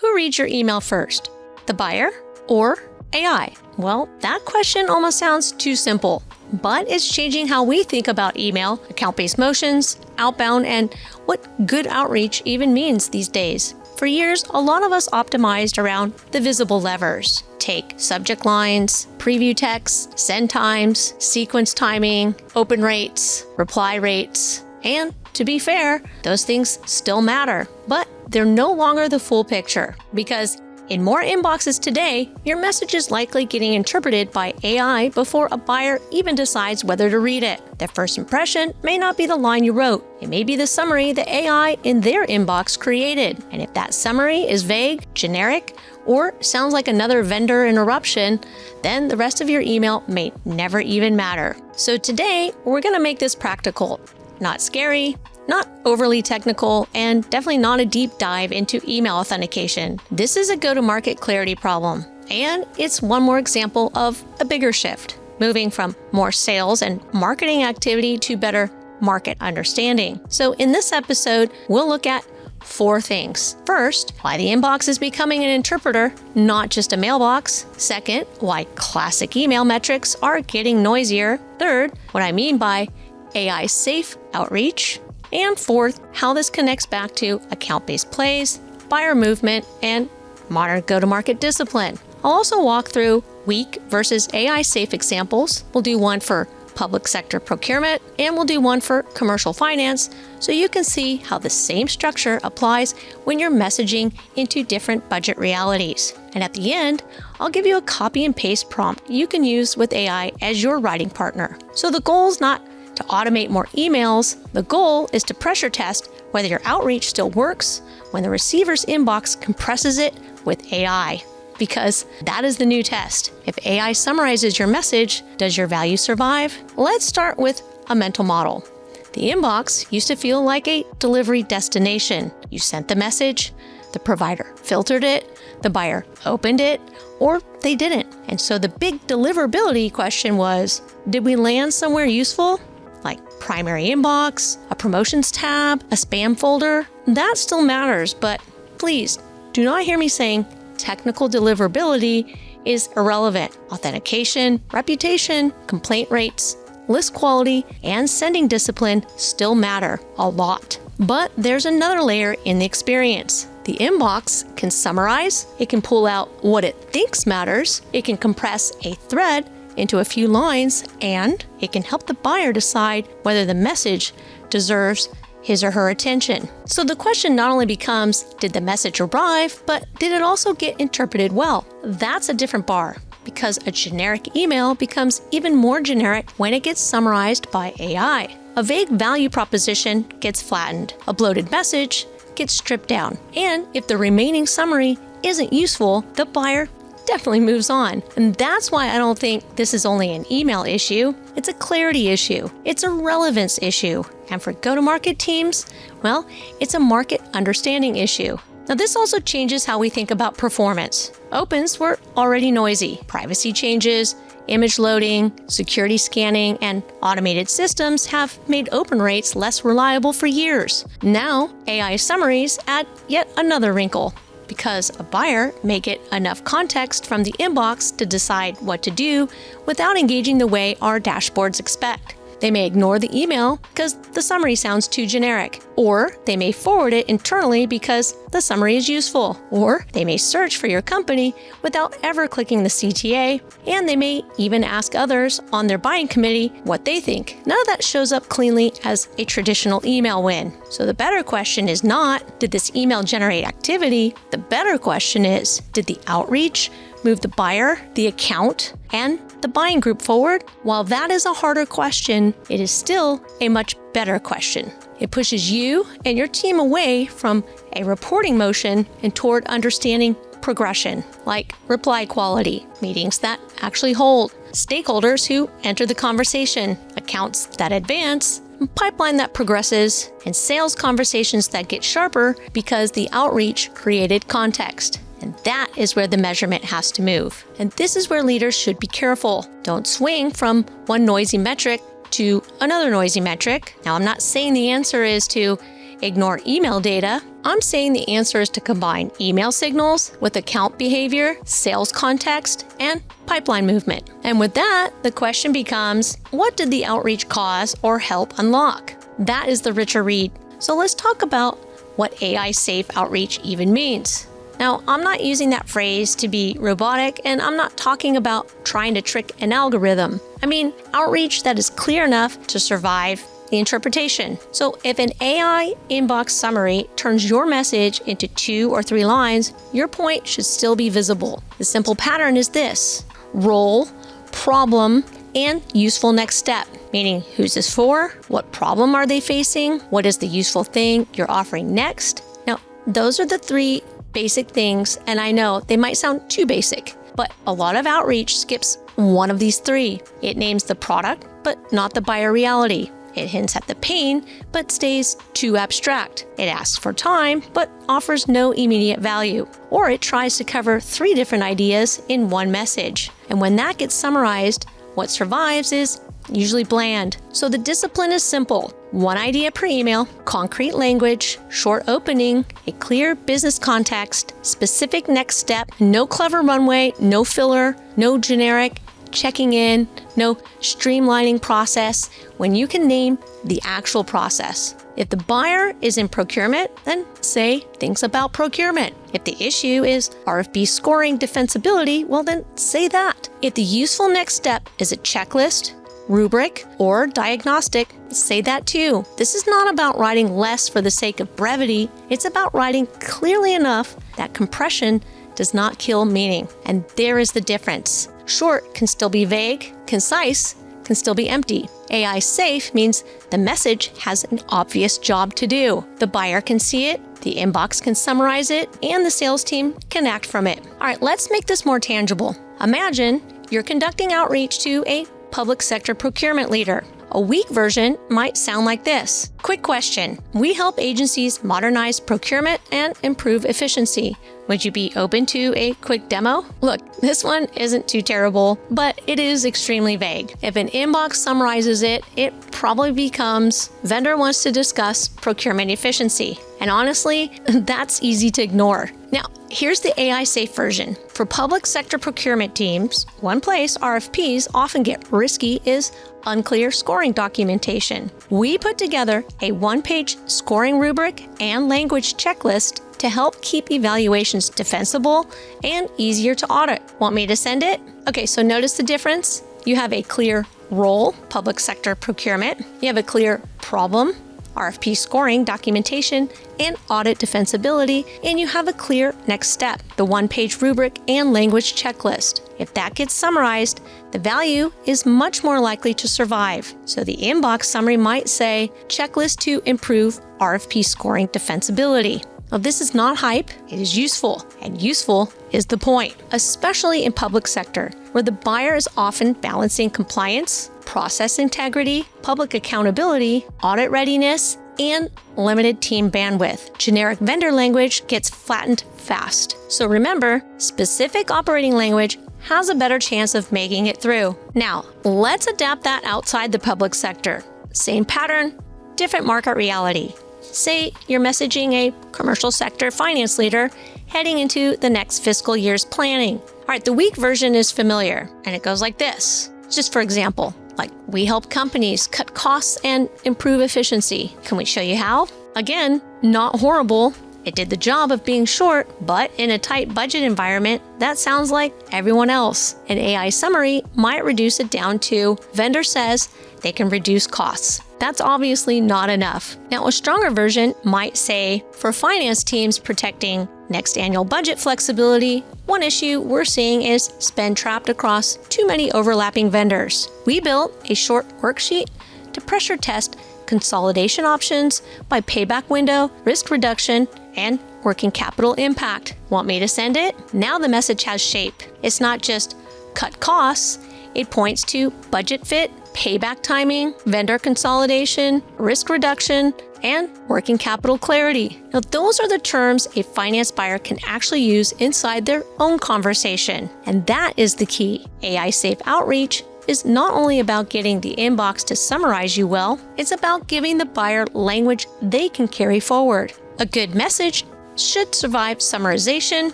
Who reads your email first, the buyer or AI? Well, that question almost sounds too simple, but it's changing how we think about email, account-based motions, outbound, and what good outreach even means these days. For years, a lot of us optimized around the visible levers. Take subject lines, preview text, send times, sequence timing, open rates, reply rates, and to be fair, those things still matter, but they're no longer the full picture because in more inboxes today, your message is likely getting interpreted by AI before a buyer even decides whether to read it. Their first impression may not be the line you wrote. It may be the summary the AI in their inbox created. And if that summary is vague, generic, or sounds like another vendor interruption, then the rest of your email may never even matter. So today, we're going to make this practical. Not scary, not overly technical, and definitely not a deep dive into email authentication. This is a go-to-market clarity problem, and it's one more example of a bigger shift, moving from more sales and marketing activity to better market understanding. So in this episode, we'll look at 4 things. First, why the inbox is becoming an interpreter, not just a mailbox. Second, why classic email metrics are getting noisier. Third, what I mean by AI-safe outreach. And fourth, how this connects back to account-based plays, buyer movement, and modern go-to-market discipline. I'll also walk through weak versus AI-safe examples. We'll do one for public sector procurement, and we'll do one for commercial finance, so you can see how the same structure applies when you're messaging into different budget realities. And at the end, I'll give you a copy and paste prompt you can use with AI as your writing partner. So the goal is not to automate more emails. The goal is to pressure test whether your outreach still works when the receiver's inbox compresses it with AI. Because that is the new test. If AI summarizes your message, does your value survive? Let's start with a mental model. The inbox used to feel like a delivery destination. You sent the message, the provider filtered it, the buyer opened it, or they didn't. And so the big deliverability question was, did we land somewhere useful? Like primary inbox, a promotions tab, a spam folder? That still matters, but please do not hear me saying technical deliverability is irrelevant. Authentication, reputation, complaint rates, list quality, and sending discipline still matter a lot. But there's another layer in the experience. The inbox can summarize, it can pull out what it thinks matters, it can compress a thread into a few lines, and it can help the buyer decide whether the message deserves his or her attention. So the question not only becomes, did the message arrive, but did it also get interpreted well? That's a different bar, because a generic email becomes even more generic when it gets summarized by AI. A vague value proposition gets flattened, a bloated message gets stripped down, and if the remaining summary isn't useful, the buyer definitely moves on. And that's why I don't think this is only an email issue. It's a clarity issue. It's a relevance issue. And for go-to-market teams, well, it's a market understanding issue. Now, this also changes how we think about performance. Opens were already noisy. Privacy changes, image loading, security scanning, and automated systems have made open rates less reliable for years. Now, AI summaries add yet another wrinkle, because a buyer may get enough context from the inbox to decide what to do without engaging the way our dashboards expect. They may ignore the email because the summary sounds too generic, or they may forward it internally because the summary is useful, or they may search for your company without ever clicking the CTA, and they may even ask others on their buying committee what they think. None of that shows up cleanly as a traditional email win. So the better question is not, did this email generate activity? The better question is, did the outreach move the buyer, the account, and the buying group forward? While that is a harder question, it is still a much better question. It pushes you and your team away from a reporting motion and toward understanding progression, like reply quality, meetings that actually hold, stakeholders who enter the conversation, accounts that advance, pipeline that progresses, and sales conversations that get sharper because the outreach created context. And that is where the measurement has to move. And this is where leaders should be careful. Don't swing from one noisy metric to another noisy metric. Now, I'm not saying the answer is to ignore email data. I'm saying the answer is to combine email signals with account behavior, sales context, and pipeline movement. And with that, the question becomes, what did the outreach cause or help unlock? That is the richer read. So let's talk about what AI-safe outreach even means. Now, I'm not using that phrase to be robotic, and I'm not talking about trying to trick an algorithm. I mean, outreach that is clear enough to survive the interpretation. So if an AI inbox summary turns your message into 2 or 3 lines, your point should still be visible. The simple pattern is this: role, problem, and useful next step. Meaning, who's this for? What problem are they facing? What is the useful thing you're offering next? Now, those are the 3 basic things, and I know they might sound too basic, but a lot of outreach skips one of these 3. It names the product, but not the buyer reality. It hints at the pain, but stays too abstract. It asks for time, but offers no immediate value. Or it tries to cover 3 different ideas in one message. And when that gets summarized, what survives is usually bland. So the discipline is simple: 1 idea per email, concrete language, short opening, a clear business context, specific next step, no clever runway, no filler, no generic checking in, no streamlining process, when you can name the actual process. If the buyer is in procurement, then say things about procurement. If the issue is RFP scoring defensibility, well then say that. If the useful next step is a checklist, rubric, or diagnostic, say that too. This is not about writing less for the sake of brevity. It's about writing clearly enough that compression does not kill meaning. And there is the difference. Short can still be vague, concise can still be empty. AI safe means the message has an obvious job to do. The buyer can see it, the inbox can summarize it, and the sales team can act from it. All right, let's make this more tangible. Imagine you're conducting outreach to a public sector procurement leader. A weak version might sound like this. Quick question: we help agencies modernize procurement and improve efficiency. Would you be open to a quick demo? Look, this one isn't too terrible, but it is extremely vague. If an inbox summarizes it, it probably becomes vendor wants to discuss procurement efficiency. And honestly, that's easy to ignore. Now, here's the AI-safe version. For public sector procurement teams, one place RFPs often get risky is unclear scoring documentation. We put together a 1-page scoring rubric and language checklist to help keep evaluations defensible and easier to audit. Want me to send it? Okay, so notice the difference. You have a clear role, public sector procurement. You have a clear problem, RFP scoring documentation, and audit defensibility, and you have a clear next step, the 1-page rubric and language checklist. If that gets summarized, the value is much more likely to survive. So the inbox summary might say, checklist to improve RFP scoring defensibility. Now, this is not hype, it is useful, and useful is the point, especially in public sector, where the buyer is often balancing compliance, process integrity, public accountability, audit readiness, and limited team bandwidth. Generic vendor language gets flattened fast. So remember, specific operating language has a better chance of making it through. Now, let's adapt that outside the public sector. Same pattern, different market reality. Say you're messaging a commercial sector finance leader heading into the next fiscal year's planning. All right, the weak version is familiar, and it goes like this. Just for example, like, we help companies cut costs and improve efficiency. Can we show you how? Again, not horrible. It did the job of being short, but in a tight budget environment, that sounds like everyone else. An AI summary might reduce it down to, vendor says they can reduce costs. That's obviously not enough. Now, a stronger version might say, for finance teams protecting next annual budget flexibility, one issue we're seeing is spend trapped across too many overlapping vendors. We built a short worksheet to pressure test consolidation options by payback window, risk reduction, and working capital impact. Want me to send it? Now the message has shape. It's not just cut costs, it points to budget fit, payback timing, vendor consolidation, risk reduction, and working capital clarity. Now, those are the terms a finance buyer can actually use inside their own conversation. And that is the key. AI-safe outreach is not only about getting the inbox to summarize you well, it's about giving the buyer language they can carry forward. A good message should survive summarization,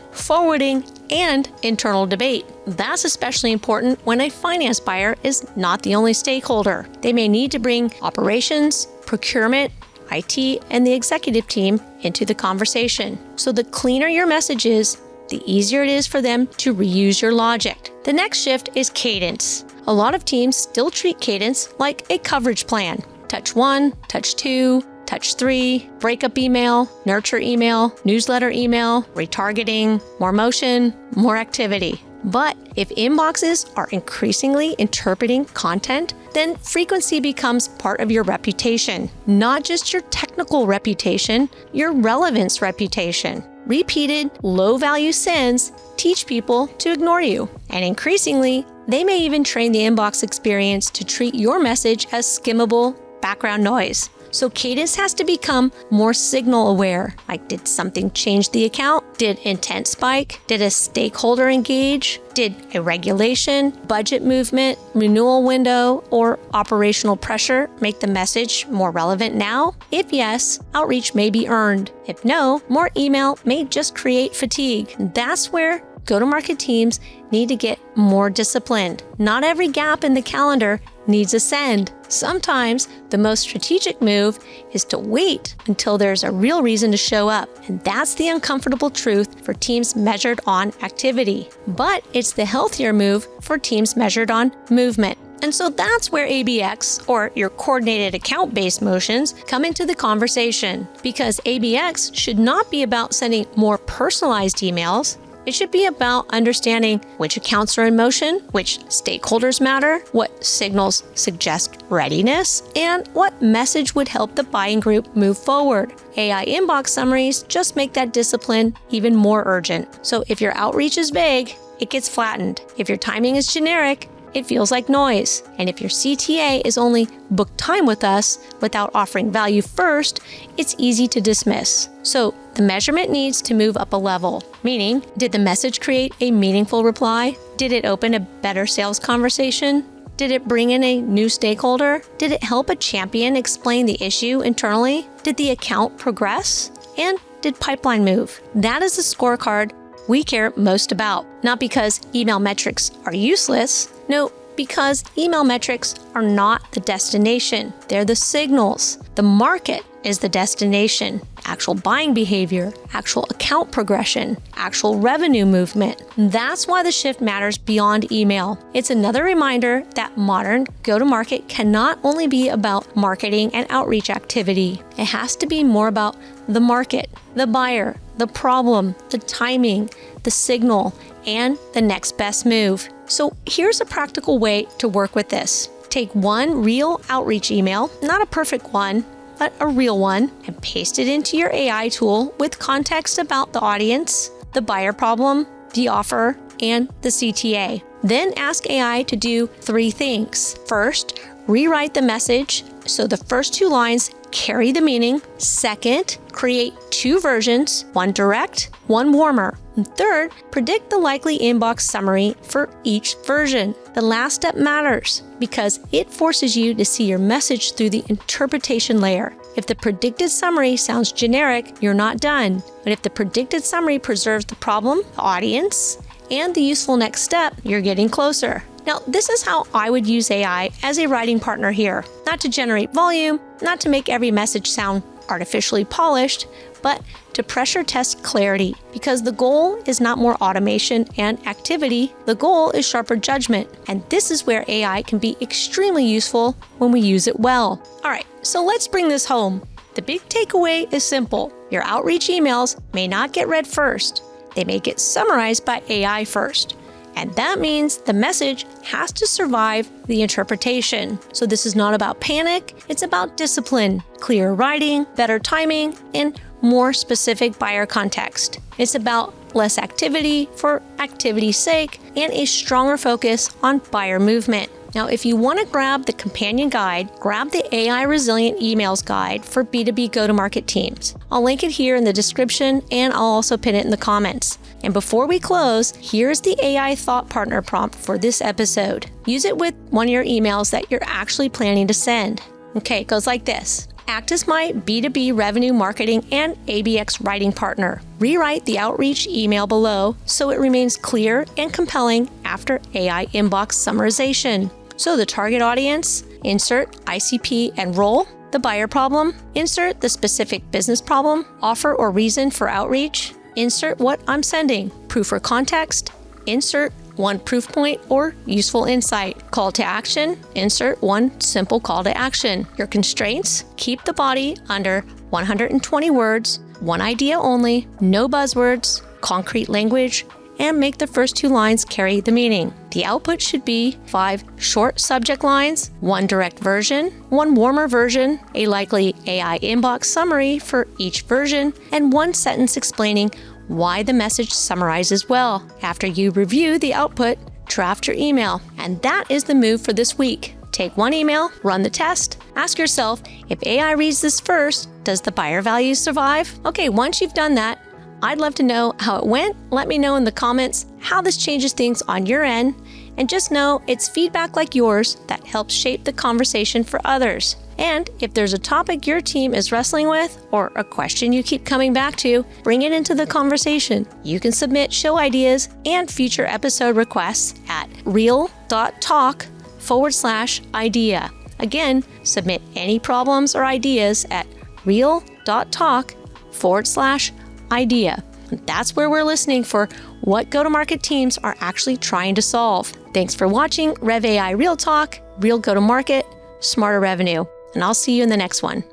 forwarding, and internal debate. That's especially important when a finance buyer is not the only stakeholder. They may need to bring operations, procurement, IT, and the executive team into the conversation. So the cleaner your message is, the easier it is for them to reuse your logic. The next shift is cadence. A lot of teams still treat cadence like a coverage plan. Touch 1, touch 2, touch 3, breakup email, nurture email, newsletter email, retargeting, more motion, more activity. But if inboxes are increasingly interpreting content, then frequency becomes part of your reputation. Not just your technical reputation, your relevance reputation. Repeated, low-value sends teach people to ignore you. And increasingly, they may even train the inbox experience to treat your message as skimmable background noise. So cadence has to become more signal aware. Like, did something change the account? Did intent spike? Did a stakeholder engage? Did a regulation, budget movement, renewal window, or operational pressure make the message more relevant now? If yes, outreach may be earned. If no, more email may just create fatigue. That's where go-to-market teams need to get more disciplined. Not every gap in the calendar needs a send. Sometimes the most strategic move is to wait until there's a real reason to show up. And that's the uncomfortable truth for teams measured on activity. But it's the healthier move for teams measured on movement. And so that's where ABX, or your coordinated account-based motions, come into the conversation. Because ABX should not be about sending more personalized emails. It should be about understanding which accounts are in motion, which stakeholders matter, what signals suggest readiness, and what message would help the buying group move forward. AI inbox summaries just make that discipline even more urgent. So if your outreach is vague, it gets flattened. If your timing is generic, it feels like noise. And if your CTA is only book time with us without offering value first, it's easy to dismiss. So the measurement needs to move up a level. Meaning, did the message create a meaningful reply? Did it open a better sales conversation? Did it bring in a new stakeholder? Did it help a champion explain the issue internally? Did the account progress? And did pipeline move? That is the scorecard we care most about. Not because email metrics are useless. No, because email metrics are not the destination. They're the signals. The market is the destination. Actual buying behavior, actual account progression, actual revenue movement. That's why the shift matters beyond email. It's another reminder that modern go-to-market cannot only be about marketing and outreach activity. It has to be more about the market, the buyer, the problem, the timing, the signal, and the next best move. So here's a practical way to work with this. Take one real outreach email, not a perfect one, but a real one, and paste it into your AI tool with context about the audience, the buyer problem, the offer, and the CTA. Then ask AI to do 3 things. First, rewrite the message so the first 2 lines carry the meaning. Second, create 2 versions, one direct, one warmer. And third, predict the likely inbox summary for each version. The last step matters because it forces you to see your message through the interpretation layer. If the predicted summary sounds generic, you're not done. But if the predicted summary preserves the problem, the audience, and the useful next step, you're getting closer. Now, this is how I would use AI as a writing partner here. Not to generate volume, not to make every message sound artificially polished, but to pressure test clarity. Because the goal is not more automation and activity, the goal is sharper judgment. And this is where AI can be extremely useful when we use it well. All right, so let's bring this home. The big takeaway is simple. Your outreach emails may not get read first. They may get summarized by AI first. And that means the message has to survive the interpretation. So this is not about panic, it's about discipline, clear writing, better timing, and more specific buyer context. It's about less activity for activity's sake and a stronger focus on buyer movement. Now, if you want to grab the companion guide, grab the AI Resilient Emails Guide for B2B go-to-market teams. I'll link it here in the description and I'll also pin it in the comments. And before we close, here's the AI Thought Partner prompt for this episode. Use it with one of your emails that you're actually planning to send. Okay, it goes like this. Act as my B2B revenue marketing and ABX writing partner. Rewrite the outreach email below so it remains clear and compelling after AI inbox summarization. So the target audience, insert ICP and role. The buyer problem, insert the specific business problem, offer or reason for outreach. Insert what I'm sending, proof or context. Insert one proof point or useful insight. Call to action, insert one simple call to action. Your constraints, keep the body under 120 words, one idea only, no buzzwords, concrete language, and make the first 2 lines carry the meaning. The output should be 5 short subject lines, 1 direct version, 1 warmer version, a likely AI inbox summary for each version, and 1 sentence explaining why the message summarizes well. After you review the output, draft your email. And that is the move for this week. Take 1 email, run the test, ask yourself, if AI reads this first, does the buyer value survive? Okay, once you've done that, I'd love to know how it went. Let me know in the comments how this changes things on your end. And just know it's feedback like yours that helps shape the conversation for others. And if there's a topic your team is wrestling with or a question you keep coming back to, bring it into the conversation. You can submit show ideas and future episode requests at real.talk/idea. Again, submit any problems or ideas at real.talk/idea. That's where we're listening for what go-to-market teams are actually trying to solve. Thanks for watching RevAI Real Talk, Real Go-to-Market, Smarter Revenue, and I'll see you in the next one.